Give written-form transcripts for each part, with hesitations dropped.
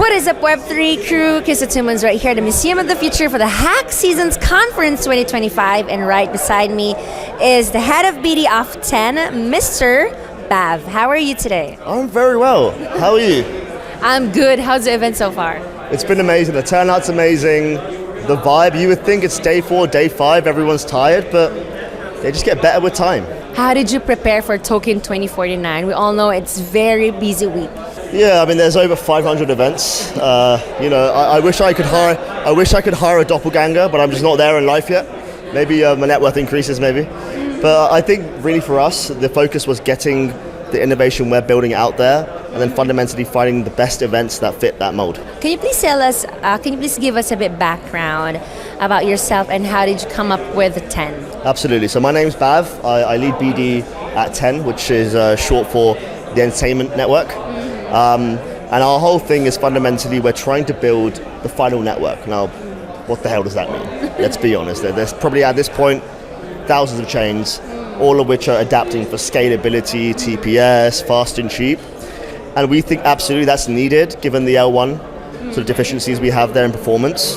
What is up, Web3 crew? Kisa Tuman's right here at the Museum of the Future for the Hack Seasons Conference 2025, and right beside me is the head of BD of 10, Mr. Bav. How are you today? I'm very well. How are you? I'm good. How's the event so far? It's been amazing. The turnout's amazing. The vibe, you would think it's day 4, day 5, everyone's tired, but they just get better with time. How did you prepare for TOKEN2049? We all know it's very busy week. Yeah, I mean, there's over 500 events. I wish I could hire a doppelganger, but I'm just not there in life yet. Maybe my net worth increases, maybe. But I think really for us, the focus was getting the innovation we're building out there, and then fundamentally finding the best events that fit that mold. Can you please give us a bit background about yourself and how did you come up with 10? Absolutely. So my name's Bav. I lead BD at 10, which is short for the Entertainment Network. And our whole thing is fundamentally we're trying to build the final network. Now, what the hell does that mean? Let's be honest. There's probably at this point thousands of chains, all of which are adapting for scalability, TPS, fast and cheap. And we think absolutely that's needed given the L1 sort of deficiencies we have there in performance.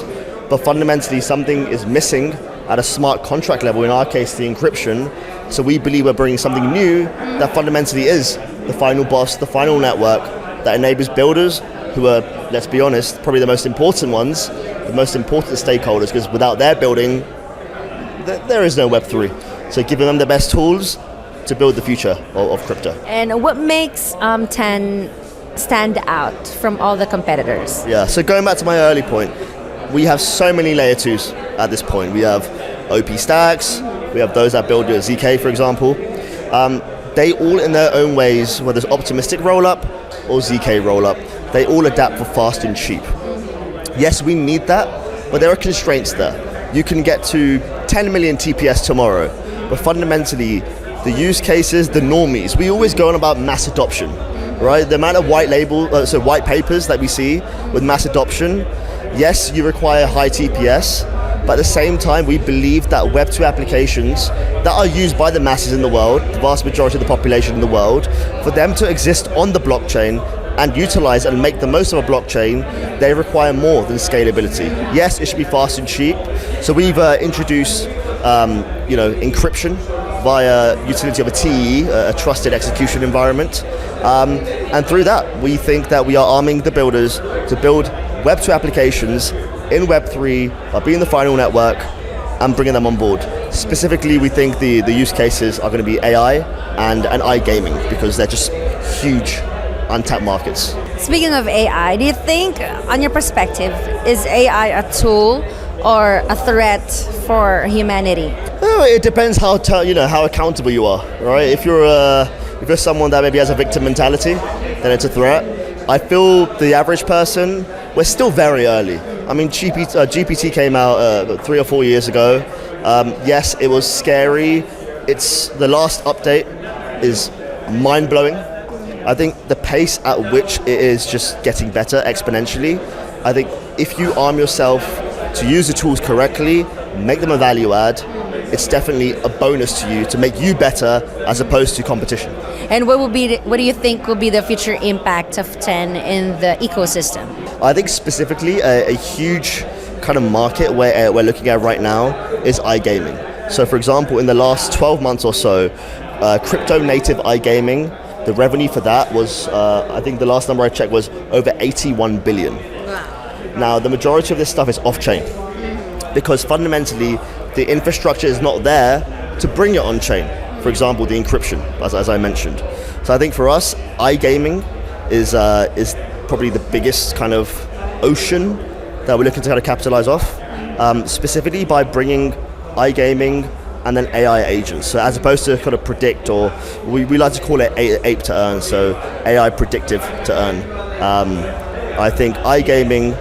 But fundamentally something is missing at a smart contract level, in our case the encryption. So we believe we're bringing something new that fundamentally is the final boss, the final network that enables builders who are, let's be honest, probably the most important ones, the most important stakeholders, because without their building, there is no Web3. So giving them the best tools to build the future of crypto. And what makes 10 stand out from all the competitors? Yeah, so going back to my early point, we have so many layer 2s at this point. We have OP stacks, we have those that build your ZK, for example. They all in their own ways, whether it's optimistic rollup or ZK rollup, they all adapt for fast and cheap. Yes, we need that, but there are constraints there. You can get to 10 million TPS tomorrow, but fundamentally, the use cases, the normies, we always go on about mass adoption, right? The amount of white papers that we see with mass adoption, yes, you require high TPS, but at the same time, we believe that Web2 applications that are used by the masses in the world, the vast majority of the population in the world, for them to exist on the blockchain and utilize and make the most of a blockchain, they require more than scalability. Yes, it should be fast and cheap. So we've introduced encryption via utility of a TE, a trusted execution environment. And through that, we think that we are arming the builders to build Web2 applications in Web3, by being the final network and bringing them on board. Specifically, we think the use cases are going to be AI and iGaming, because they're just huge untapped markets. Speaking of AI, do you think, on your perspective, is AI a tool or a threat for humanity? Oh, it depends how accountable you are, right? If you're someone that maybe has a victim mentality, then it's a threat. I feel the average person, we're still very early. I mean, GPT came out 3 or 4 years ago. Yes, it was scary. The last update is mind-blowing. I think the pace at which it is just getting better exponentially. I think if you arm yourself to use the tools correctly, make them a value add, it's definitely a bonus to you to make you better as opposed to competition. And what do you think will be the future impact of 10 in the ecosystem? I think specifically a huge kind of market where we're looking at right now is iGaming. So for example, in the last 12 months or so, crypto native iGaming, the revenue for that was, I think the last number I checked was over 81 billion. Wow. Now, the majority of this stuff is off-chain, because fundamentally, the infrastructure is not there to bring it on-chain. For example, the encryption, as I mentioned. So I think for us, iGaming is probably the biggest kind of ocean that we're looking to kind of capitalize off, specifically by bringing iGaming and then AI agents. So as opposed to kind of predict, or we like to call it ape to earn, so AI predictive to earn. I think iGaming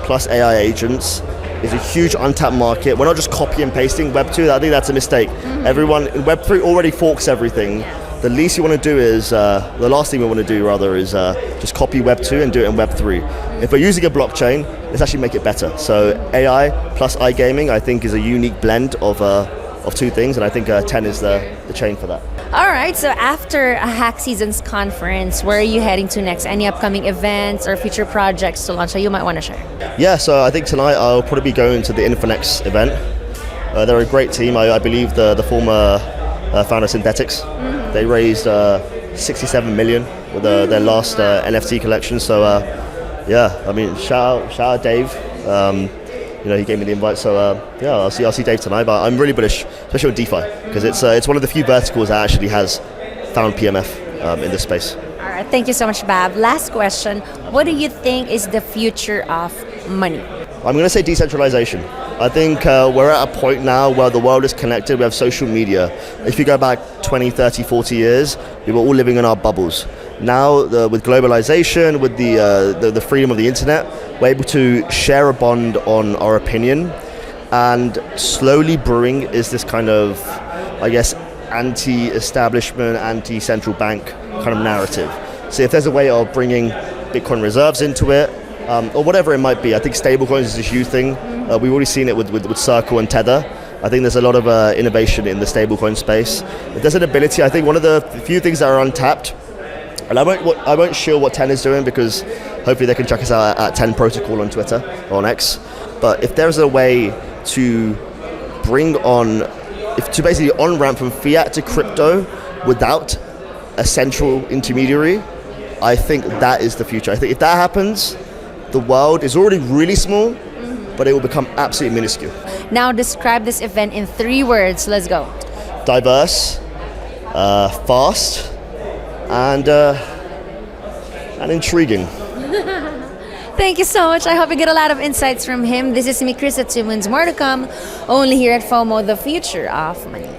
plus AI agents is a huge untapped market. We're not just copy and pasting Web2, I think that's a mistake. Everyone in Web3 already forks everything. The least you want to do is, the last thing we want to do rather is just copy Web2 and do it in Web3. If we're using a blockchain, let's actually make it better. So AI plus iGaming, I think, is a unique blend of two things, and I think 10 is the chain for that. All right, so after a Hack Seasons conference, where are you heading to next? Any upcoming events or future projects to launch that you might want to share? Yeah, so I think tonight I'll probably be going to the Infinex event. They're a great team. I believe the former founder of Synthetics. They raised 67 million with their last NFT collection. So yeah, I mean, shout out Dave. He gave me the invite. So yeah, I'll see Dave tonight. But I'm really bullish, especially on DeFi, because it's one of the few verticals that actually has found PMF in this space. All right, thank you so much, Bav. Last question: what do you think is the future of money? I'm going to say decentralization. I think we're at a point now where the world is connected. We have social media. If you go back 20, 30, 40 years, we were all living in our bubbles. Now, with globalization, with the freedom of the internet, we're able to share a bond on our opinion, and slowly brewing is this kind of, I guess, anti-establishment, anti-central bank kind of narrative. So if there's a way of bringing Bitcoin reserves into it, or whatever it might be, I think stablecoins is a huge thing. We've already seen it with Circle and Tether. I think there's a lot of innovation in the stablecoin space. If there's an ability, I think one of the few things that are untapped, and I won't share what 10 is doing, because hopefully they can check us out at 10 Protocol on Twitter or on X. But if there's a way to basically on-ramp from fiat to crypto without a central intermediary, I think that is the future. I think if that happens, the world is already really small, but it will become absolutely minuscule. Now describe this event in 3 words. Let's go. Diverse, fast, and intriguing. Thank you so much. I hope you get a lot of insights from him. This is me, Chris at 2 Moons. More to come only here at FOMO, the future of money.